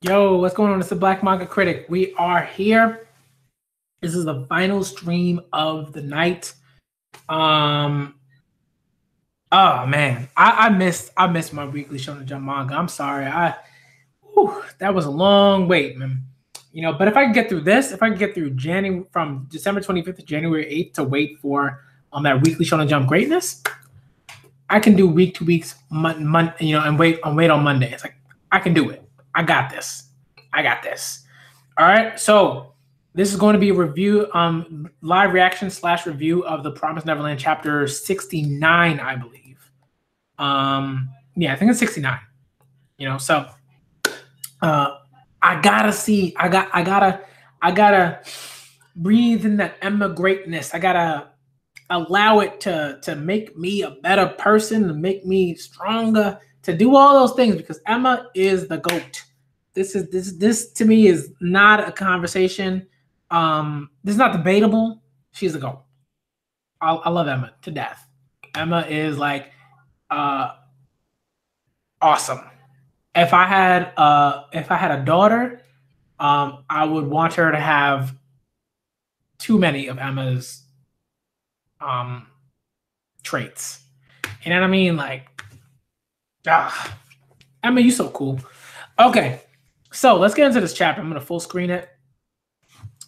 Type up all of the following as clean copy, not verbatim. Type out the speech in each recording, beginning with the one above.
Yo, what's going on? It's the Black Manga Critic. We are here. This is the final stream of the night. Oh man, I missed my weekly Shonen Jump manga. I'm sorry. That was a long wait, man. But if I can get through this, if I can get through January from December 25th to January 8th to wait for that weekly Shonen Jump greatness, I can do week to weeks, and wait on Monday. It's like I can do it. I got this. All right. So this is going to be a review, live reaction / review of the Promised Neverland chapter 69, I believe. Yeah, I think it's 69. So I gotta breathe in that Emma greatness. I gotta allow it to make me a better person, to make me stronger, to do all those things, because Emma is the GOAT. This to me is not a conversation. This is not debatable. She's the GOAT. I love Emma to death. Emma is like awesome. If I had a daughter, I would want her to have too many of Emma's traits. You know what I mean? Like, Emma, you so cool. Okay, so let's get into this chapter. I'm gonna full screen it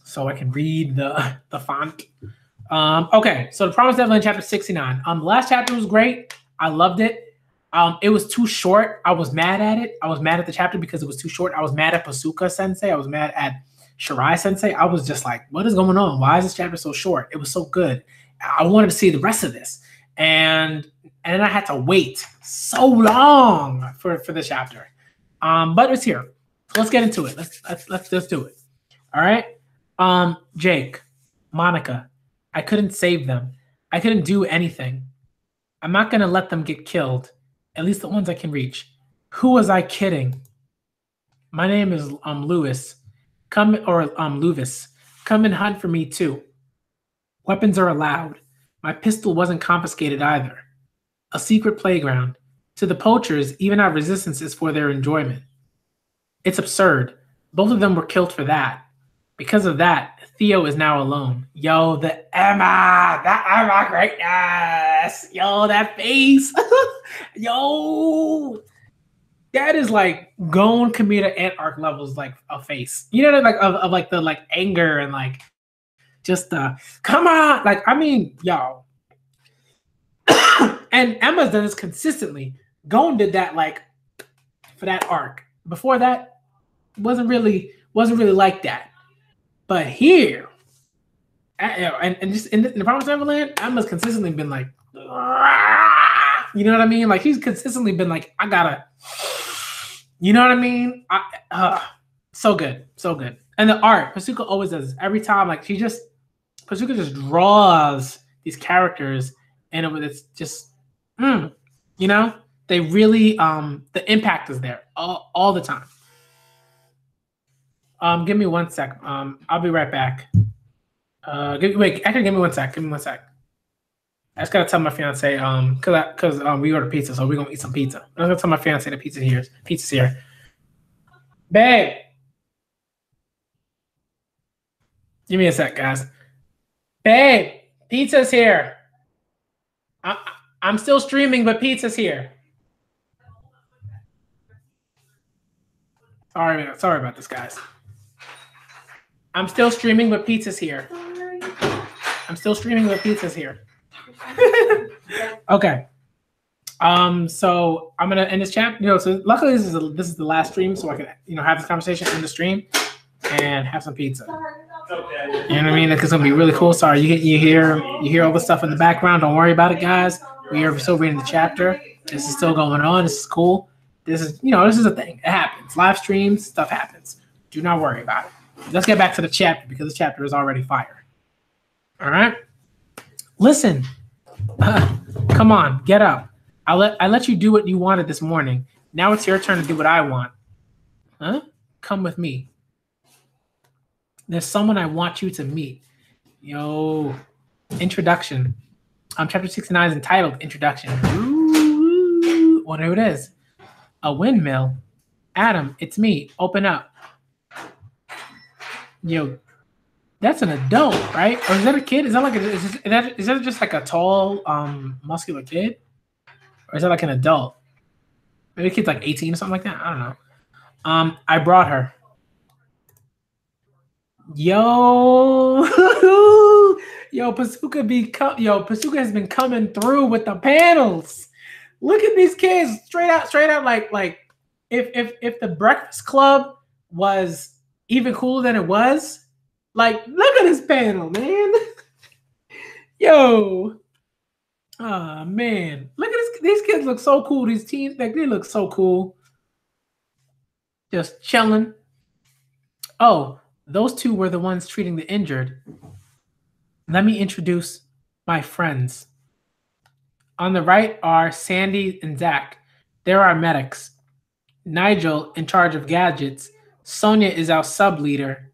so I can read the font. Okay, so the Promised Neverland chapter 69. The last chapter was great. I loved it. It was too short. I was mad at it. I was mad at the chapter because it was too short. I was mad at Pasuka Sensei. I was mad at Shirai Sensei. I was just like, what is going on? Why is this chapter so short? It was so good. I wanted to see the rest of this. And then I had to wait so long for this chapter. But it's here. So let's get into it. Let's do it. All right. Jake, Monica, I couldn't save them. I couldn't do anything. I'm not gonna let them get killed. At least the ones I can reach. Who was I kidding? My name is Lewis. Luvis. Come and hunt for me too. Weapons are allowed. My pistol wasn't confiscated either. A secret playground. To the poachers, even our resistance is for their enjoyment. It's absurd. Both of them were killed for that. Because of that, Theo is now alone. Yo, that Emma greatness. Yo, that face. Yo, that is like Gon Kamita and arc levels, like a face. You know, like of like the like anger and like just come on. Like, I mean, yo. And Emma's done this consistently. Gon did that like for that arc. Before that, wasn't really like that. But here, and just in the Promised Neverland, Emma's consistently been like, you know what I mean? Like, he's consistently been like, I gotta, you know what I mean? So good. And the art, Pasuka always does this. Every time, like, Pasuka just draws these characters, and it's just, you know, they really, the impact is there all the time. Give me 1 sec. I'll be right back. Give me 1 sec. I just gotta tell my fiance, cause we ordered pizza, so we're gonna eat some pizza. I'm gonna tell my fiance the pizza's here. Babe, give me a sec, guys. Babe, pizza's here. I'm still streaming, but pizza's here. Sorry about this, guys. I'm still streaming, but pizza's here. Okay. So I'm gonna end this chat. So luckily this is the last stream, so I can have this conversation in the stream and have some pizza. Okay. You know what I mean? It's gonna be really cool. Sorry, you hear all the stuff in the background. Don't worry about it, guys. We are still reading the chapter. This is still going on. This is cool. This is a thing. It happens. Live streams, stuff happens. Do not worry about it. Let's get back to the chapter, because the chapter is already fire. All right. Listen. Come on, get up. I let you do what you wanted this morning. Now it's your turn to do what I want. Huh? Come with me. There's someone I want you to meet. Yo. Introduction. Chapter 69 is entitled Introduction. Ooh, wonder who it is. A windmill. Adam, it's me. Open up. Yo, that's an adult, right? Or is that a kid? Is that like is that just like a tall, muscular kid? Or is that like an adult? Maybe the kid's like 18 or something like that. I don't know. I brought her. Yo, Pasuka has been coming through with the panels. Look at these kids, straight out, like if the Breakfast Club was even cooler than it was, like look at this panel, man. Yo, oh man, look at this. These kids look so cool. These teens, like they look so cool. Just chilling. Oh, those two were the ones treating the injured. Let me introduce my friends. On the right are Sandy and Zach. They're our medics. Nigel, in charge of gadgets. Sonia is our sub-leader.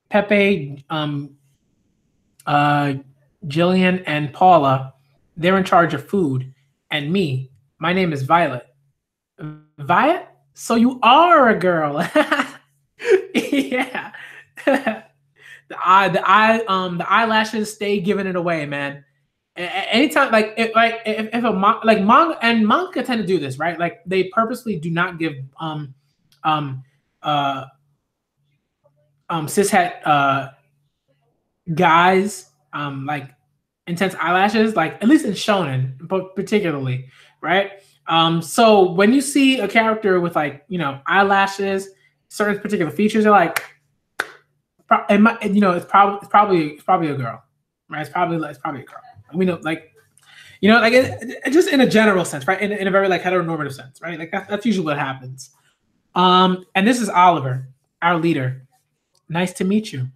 Pepe, Jillian, and Paula, they're in charge of food. And me, my name is Violet. Violet? So you are a girl. Yeah. The eyelashes stay giving it away, man. Anytime, if a manga, and manga tend to do this, right? Like they purposely do not give cishet guys like intense eyelashes, like at least in shonen, but particularly, right? So when you see a character with like eyelashes, certain particular features, you're like, it's probably a girl, right? It's probably a girl. We know, just in a general sense, right? In a very like heteronormative sense, right? Like that's usually what happens. And this is Oliver, our leader. Nice to meet you.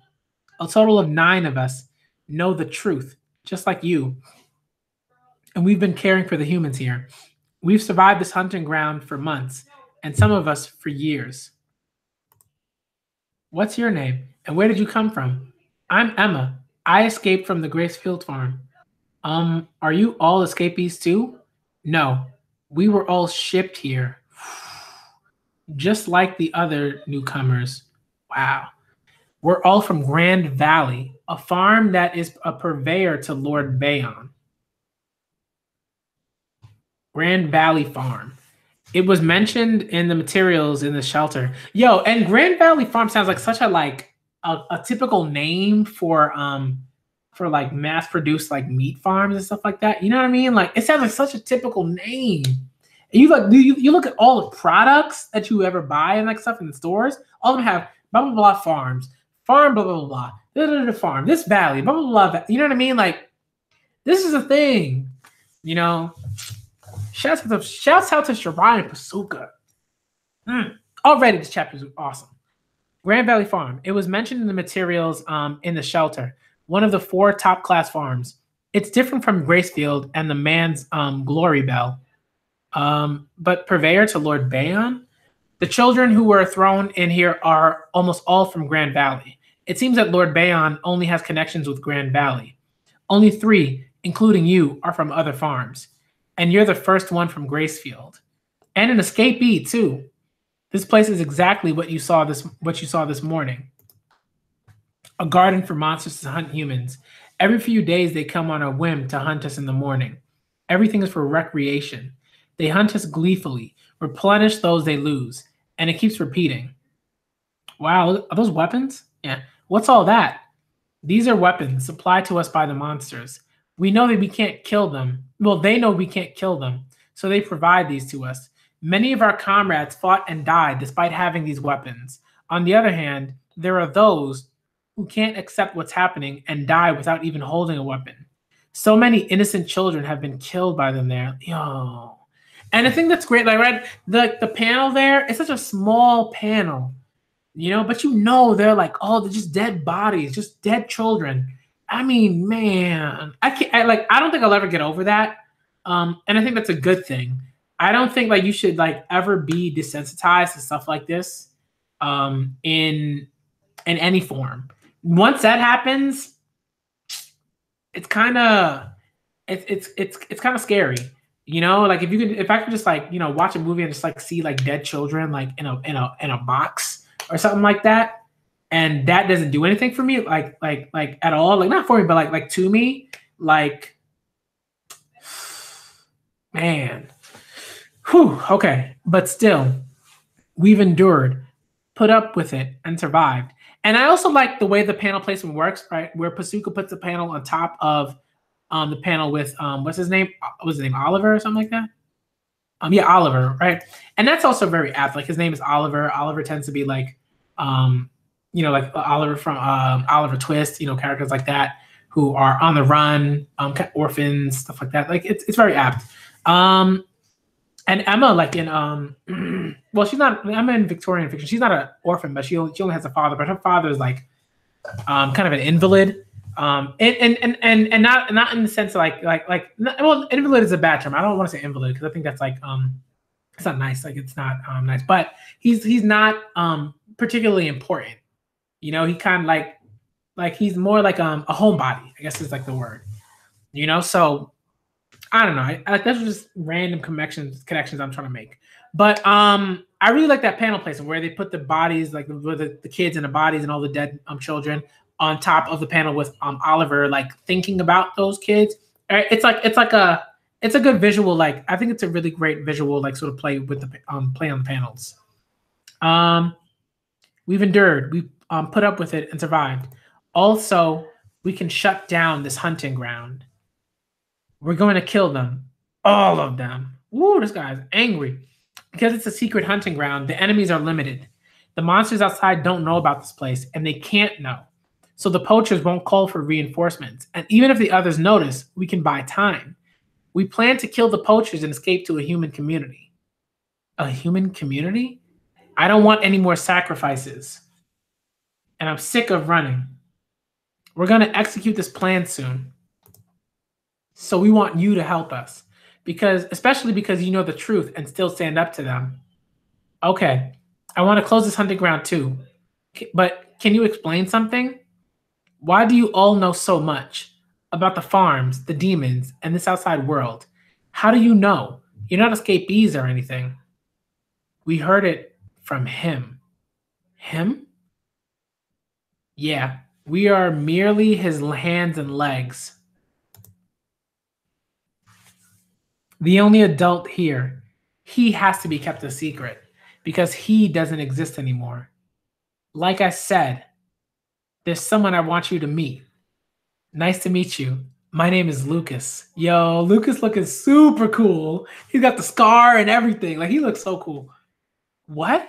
A total of 9 of us know the truth, just like you. And we've been caring for the humans here. We've survived this hunting ground for months, and some of us for years. What's your name, and where did you come from? I'm Emma. I escaped from the Gracefield farm. Are you all escapees too? No, we were all shipped here. Just like the other newcomers. Wow. We're all from Grand Valley, a farm that is a purveyor to Lord Bayon. Grand Valley Farm. It was mentioned in the materials in the shelter. Yo, and Grand Valley Farm sounds like such a typical name for like mass-produced like meat farms and stuff like that. You know what I mean? Like it sounds like such a typical name. And you look at all the products that you ever buy and like stuff in the stores. All of them have blah blah blah farms, farm blah blah blah, blah farm, this valley, blah blah blah. You know what I mean? Like this is a thing. Shouts out to Shirai and Pasuka. Already this chapter is awesome. Grand Valley Farm. It was mentioned in the materials in the shelter. One of the 4 top-class farms. It's different from Gracefield and the man's Glory Bell. But purveyor to Lord Bayon? The children who were thrown in here are almost all from Grand Valley. It seems that Lord Bayon only has connections with Grand Valley. Only 3, including you, are from other farms. And you're the first one from Gracefield. And an escapee, too. This place is exactly what you saw this morning. A garden for monsters to hunt humans. Every few days they come on a whim to hunt us in the morning. Everything is for recreation. They hunt us gleefully, replenish those they lose, and it keeps repeating. Wow, are those weapons? Yeah. What's all that? These are weapons supplied to us by the monsters. We know that we can't kill them. Well, they know we can't kill them, so they provide these to us. Many of our comrades fought and died despite having these weapons. On the other hand, there are those who can't accept what's happening and die without even holding a weapon. So many innocent children have been killed by them there. Yo. And I think that's great. Like, right, the panel there, it's such a small panel, but they're like, oh, they're just dead bodies, just dead children. I mean, man, I don't think I'll ever get over that. And I think that's a good thing. I don't think like you should like ever be desensitized to stuff like this in any form. Once that happens, it's kind of scary. You know, like if I could just like, you know, watch a movie and just like see like dead children like in a box or something like that, and that doesn't do anything for me, like at all, like not for me, but like to me, like, man, whew, okay, but still, we've endured, put up with it, and survived. And I also like the way the panel placement works, right? Where Pasuka puts the panel on top of the panel with what's his name? What's his name? Oliver or something like that. Yeah, Oliver, right? And that's also very apt. Like his name is Oliver. Oliver tends to be like, you know, like Oliver from Oliver Twist. You know, characters like that who are on the run, orphans, stuff like that. Like it's very apt. And Emma, like in well, she's not Emma in Victorian fiction. She's not an orphan, but she only has a father. But her father is like kind of an invalid. And not in the sense of well, invalid is a bad term. I don't want to say invalid because I think that's like it's not nice. Like it's not nice. But he's not particularly important. You know, he kind of like he's more like a homebody, I guess is like the word. You know, so I don't know. I that's just random connections I'm trying to make. But I really like that panel placement where they put the bodies, like the kids and the bodies and all the dead children on top of the panel with Oliver like thinking about those kids. It's a good visual. Like I think it's a really great visual like sort of play with the play on the panels. We've endured. We put up with it and survived. Also, we can shut down this hunting ground. We're going to kill them, all of them. Woo, this guy's angry. Because it's a secret hunting ground, the enemies are limited. The monsters outside don't know about this place, and they can't know. So the poachers won't call for reinforcements. And even if the others notice, we can buy time. We plan to kill the poachers and escape to a human community. A human community? I don't want any more sacrifices. And I'm sick of running. We're going to execute this plan soon. So we want you to help us. Especially because you know the truth and still stand up to them. Okay, I want to close this hunting ground too. But can you explain something? Why do you all know so much about the farms, the demons, and this outside world? How do you know? You're not escapees or anything. We heard it from him. Him? Yeah, we are merely his hands and legs. The only adult here. He has to be kept a secret because he doesn't exist anymore. Like I said, there's someone I want you to meet. Nice to meet you. My name is Lucas. Yo, Lucas looking super cool. He's got the scar and everything. Like he looks so cool. What?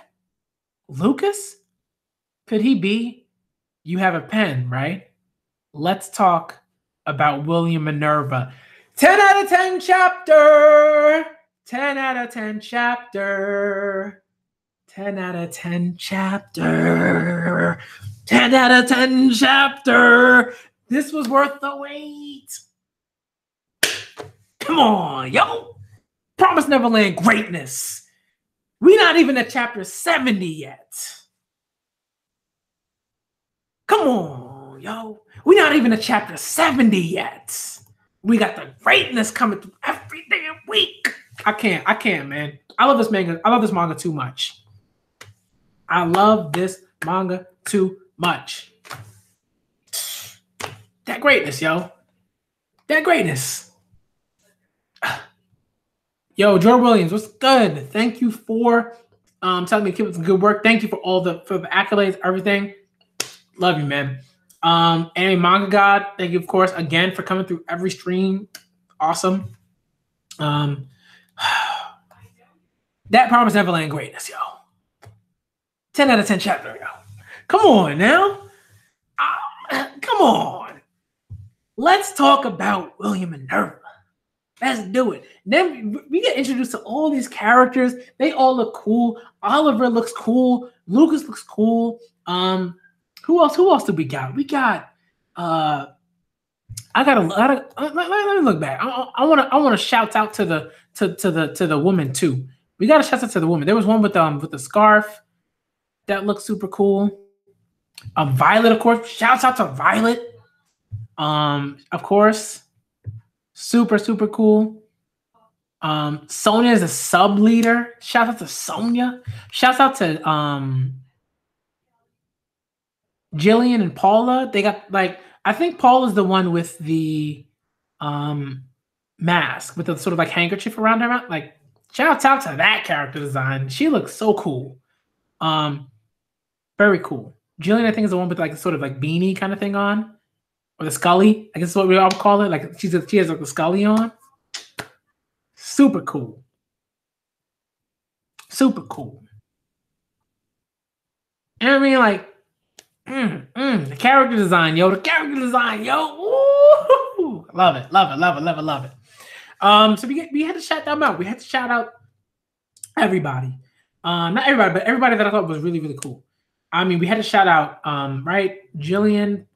Lucas? Could he be? You have a pen, right? Let's talk about William Minerva. 10 out of 10 chapter. 10 out of 10 chapter. 10 out of 10 chapter. 10 out of 10 chapter. This was worth the wait. Come on, yo. Promise Neverland greatness. We're not even at chapter 70 yet. Come on, yo. We're not even at chapter 70 yet. We got the greatness coming through every damn week. I can't, man. I love this manga. I love this manga too much. I love this manga too much. That greatness, yo. That greatness. Yo, Jordan Williams, what's good? Thank you for telling me to keep up the good work. Thank you for for the accolades, everything. Love you, man. Anime Manga God, thank you, of course, again for coming through every stream. Awesome. That Promise Neverland greatness, yo. 10 out of 10 chapter, yo. Come on now. Come on. Let's talk about William Minerva. Let's do it. Then we get introduced to all these characters. They all look cool. Oliver looks cool. Lucas looks cool. Who else did we got? We got let me look back. I want to shout out to the woman too. We got to shout out to the woman. There was one with the scarf that looked super cool. Violet, of course. Shouts out to Violet. Of course. Super, super cool. Sonya is a sub leader. Shout out to Sonya. Shouts out to Jillian and Paula. They got like, I think Paula's the one with the mask with the sort of like handkerchief around her mouth. Like, shout out to that character design. She looks so cool. Very cool. Jillian, I think, is the one with like sort of like beanie kind of thing on, or the Scully. I guess is what we all call it. Like she has like the Scully on. Super cool. Super cool. And I mean, like, the character design, yo. The character design, yo. Woo! Love it. Love it. Love it. Love it. Love it. So we had to shout them out. We had to shout out everybody. Not everybody, but everybody that I thought was really, really cool. I mean, we had to shout out, right? Jillian,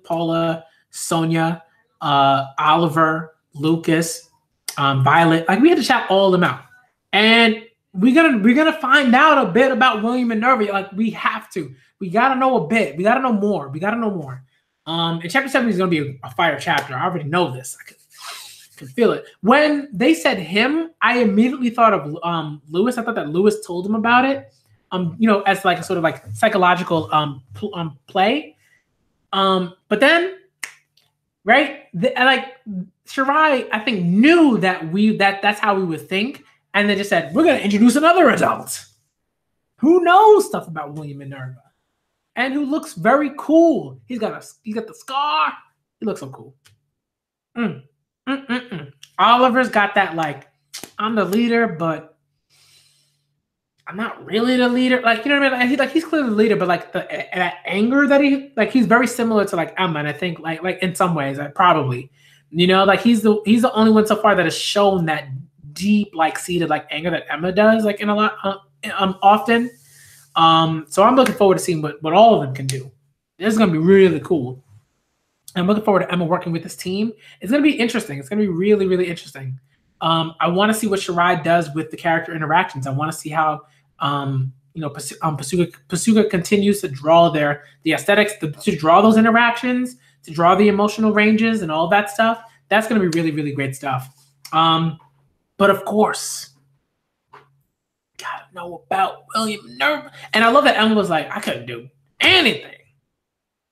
Paula, Sonya, Oliver, Lucas, Violet. Like, we had to shout all of them out. And we're gonna find out a bit about William and Nerva. Like, we have to. We gotta know a bit. We gotta know more. We gotta know more. And chapter 7 is gonna be a fire chapter. I already know this. I can feel it. When they said him, I immediately thought of Lewis. I thought that Lewis told him about it. You know, as like a sort of like psychological play. But then, right? Like Shirai, I think, knew that that's how we would think, and they just said, we're gonna introduce another adult who knows stuff about William and Nerva, and who looks very cool. He's got the scar. He looks so cool. Oliver's got that, like, I'm the leader, but I'm not really the leader. Like, you know what I mean? He's clearly the leader, but like that anger that he's very similar to like Emma, and I think like in some ways, probably, you know, like he's the only one so far that has shown that deep, like, seated like anger that Emma does, like, in a lot often. So I'm looking forward to seeing what all of them can do. This is gonna be really cool. I'm looking forward to Emma working with this team. It's gonna be interesting. It's gonna be really, really interesting. I want to see what Shirai does with the character interactions. I want to see how you know, Pasuka continues to draw the aesthetics, to draw those interactions, to draw the emotional ranges and all that stuff. That's going to be really, really great stuff. But of course, gotta know about William Nerva. And I love that Emma was like, I couldn't do anything.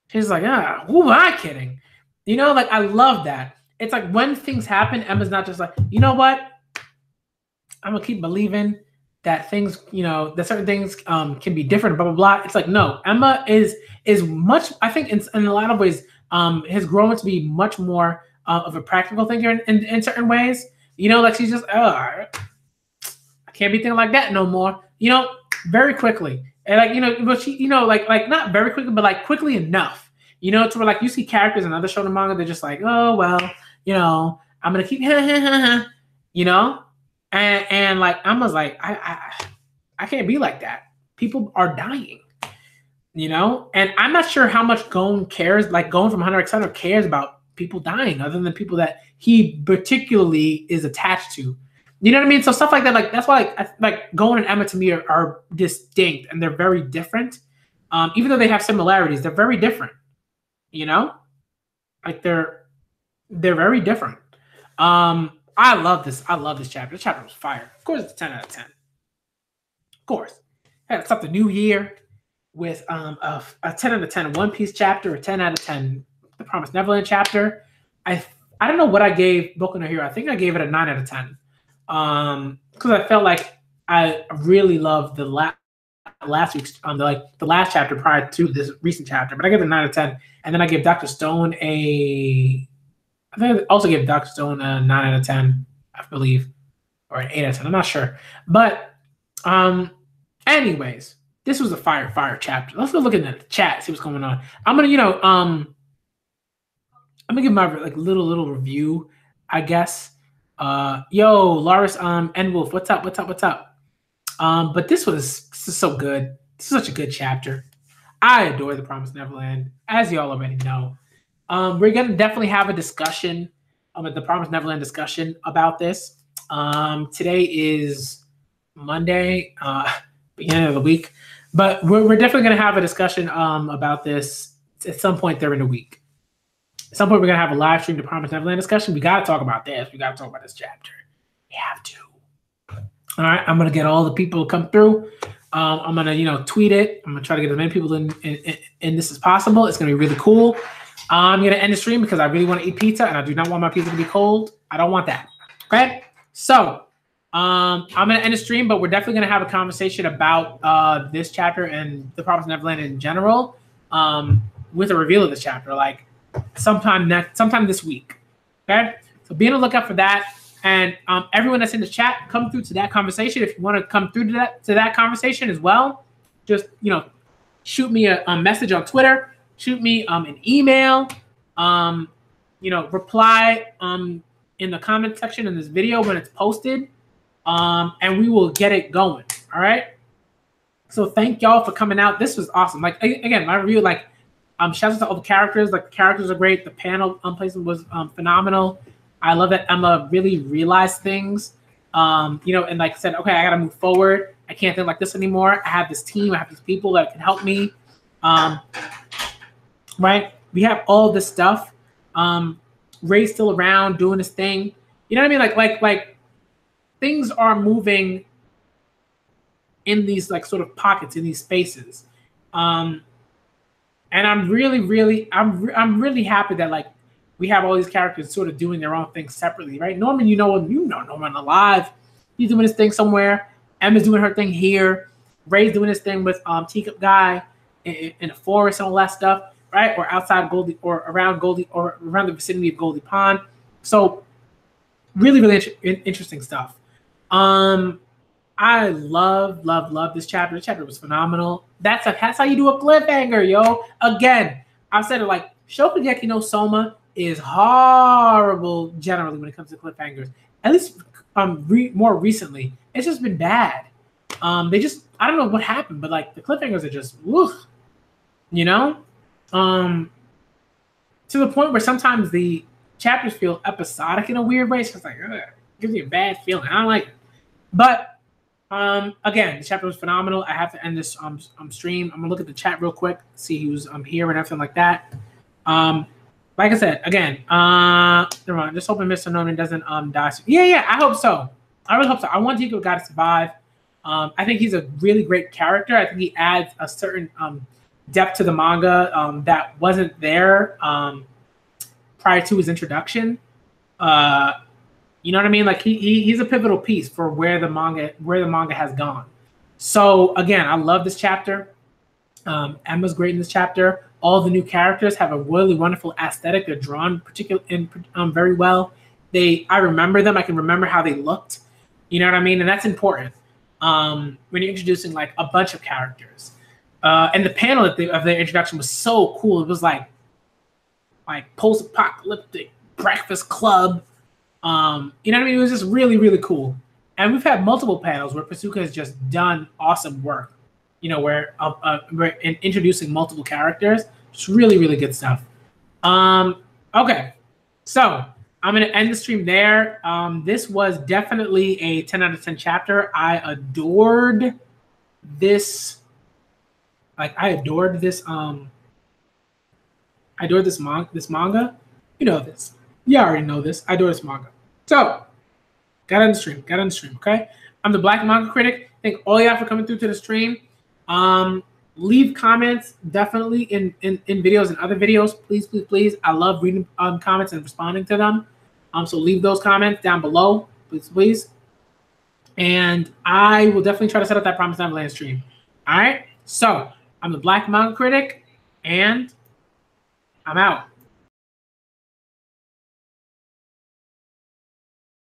She's like, who am I kidding? You know, like, I love that. It's like when things happen, Emma's not just like, you know what? I'm going to keep believing that things, you know, that certain things can be different, blah, blah, blah. It's like, no, Emma is much, I think in a lot of ways, has grown to be much more of a practical thinker in certain ways. You know, like, she's just, I can't be thinking like that no more. You know, very quickly. And like, you know, but she, you know, like not very quickly, but like quickly enough, you know, to where like you see characters in other shonen manga, they're just like, oh, well, you know, I'm going to keep, you know? And like, Emma's like, I can't be like that. People are dying, you know? And I'm not sure how much Gon cares, like Gon from Hunter x Hunter cares about people dying, other than people that he particularly is attached to. You know what I mean? So stuff like that, like, that's why like Gon and Emma to me are distinct, and they're very different. Even though they have similarities, they're very different, you know? Like, they're very different. I love this. I love this chapter. This chapter was fire. Of course, it's a 10 out of 10. Of course. Hey, it's up the new year with a 10 out of 10 One Piece chapter, a 10 out of 10 The Promised Neverland chapter. I don't know what I gave Boku no Hero. I think I gave it a 9 out of 10. Because I felt like I really loved the last week's the last chapter prior to this recent chapter. But I gave it a 9 out of 10. And then I gave Dr. Stone I think I also gave Dr. Stone a 9 out of 10, I believe, or an 8 out of 10. I'm not sure. But anyways, this was a fire chapter. Let's go look in the chat, see what's going on. I'm gonna, you know, I'm gonna give my like little review, I guess. Yo, Loris N Wolf, what's up? But this is so good. This is such a good chapter. I adore The Promised Neverland, as y'all already know. We're gonna definitely have a discussion, at the Promised Neverland discussion about this. Today is Monday, beginning of the week, but we're definitely gonna have a discussion about this at some point during the week. At some point, we're gonna have a live stream to Promised Neverland discussion. We gotta talk about this. We gotta talk about this chapter. We have to. All right, I'm gonna get all the people to come through. I'm gonna, tweet it. I'm gonna try to get as many people in this as possible. It's gonna be really cool. I'm gonna end the stream because I really want to eat pizza and I do not want my pizza to be cold. I don't want that. Okay, so I'm gonna end the stream, but we're definitely gonna have a conversation about this chapter and the Promised Neverland in general, with a reveal of this chapter, like sometime this week. Okay, so be on the lookout for that. And everyone that's in the chat, come through to that conversation. If you want to come through to that conversation as well, just shoot me a message on Twitter, shoot me an email, reply in the comment section in this video when it's posted, and we will get it going. All right. So thank y'all for coming out. This was awesome. Like again, my review, shout out to all the characters. Like the characters are great. The panel placement was phenomenal. I love that Emma really realized things, and like I said, okay, I got to move forward. I can't think like this anymore. I have this team. I have these people that can help me. Right? We have all this stuff. Ray's still around doing his thing. You know what I mean? Like things are moving in these sort of pockets, in these spaces. And I'm really happy that we have all these characters sort of doing their own thing separately, right? Norman, you know Norman alive. He's doing his thing somewhere. Emma's doing her thing here. Ray's doing his thing with Teacup Guy in the forest and all that stuff, right? Or outside Goldie, or around Goldie, or around the vicinity of Goldie Pond. So really interesting stuff. I love this chapter. This chapter was phenomenal. That's how you do a cliffhanger, yo. Again, I've said it, Shokugeki no Soma is horrible generally when it comes to cliffhangers. At least more recently, it's just been bad. I don't know what happened, but the cliffhangers are just to the point where sometimes the chapters feel episodic in a weird way. It's just it gives you a bad feeling. I don't like it. But again, the chapter was phenomenal. I have to end this stream. I'm gonna look at the chat real quick, see who's here and everything like that. Like I said, again, never mind. Just hoping Mr. Norman doesn't die soon. Yeah, I hope so. I really hope so. I want Teacup Guy to survive. I think he's a really great character. I think he adds a certain depth to the manga that wasn't there prior to his introduction. You know what I mean? He's a pivotal piece for where the manga has gone. So again, I love this chapter. Emma's great in this chapter. All the new characters have a really wonderful aesthetic. They're drawn very well. I remember them. I can remember how they looked. You know what I mean? And that's important when you're introducing a bunch of characters. And the panel of their introduction was so cool. It was like post-apocalyptic breakfast club. You know what I mean? It was just really, really cool. And we've had multiple panels where Pasuka has just done awesome work. Where we're introducing multiple characters. Just really, really good stuff. Okay, so I'm going to end the stream there. This was definitely a 10 out of 10 chapter. I adored this. I adored this. I adored this manga. You know this. You already know this. I adore this manga. So, got on the stream. Okay. I'm the Black Manga Critic. Thank all y'all for coming through to the stream. Leave comments definitely in videos and other videos. Please. I love reading comments and responding to them. So leave those comments down below, please. And I will definitely try to set up that Promised Neverland stream. All right. So I'm the Black Manga Critic, and I'm out.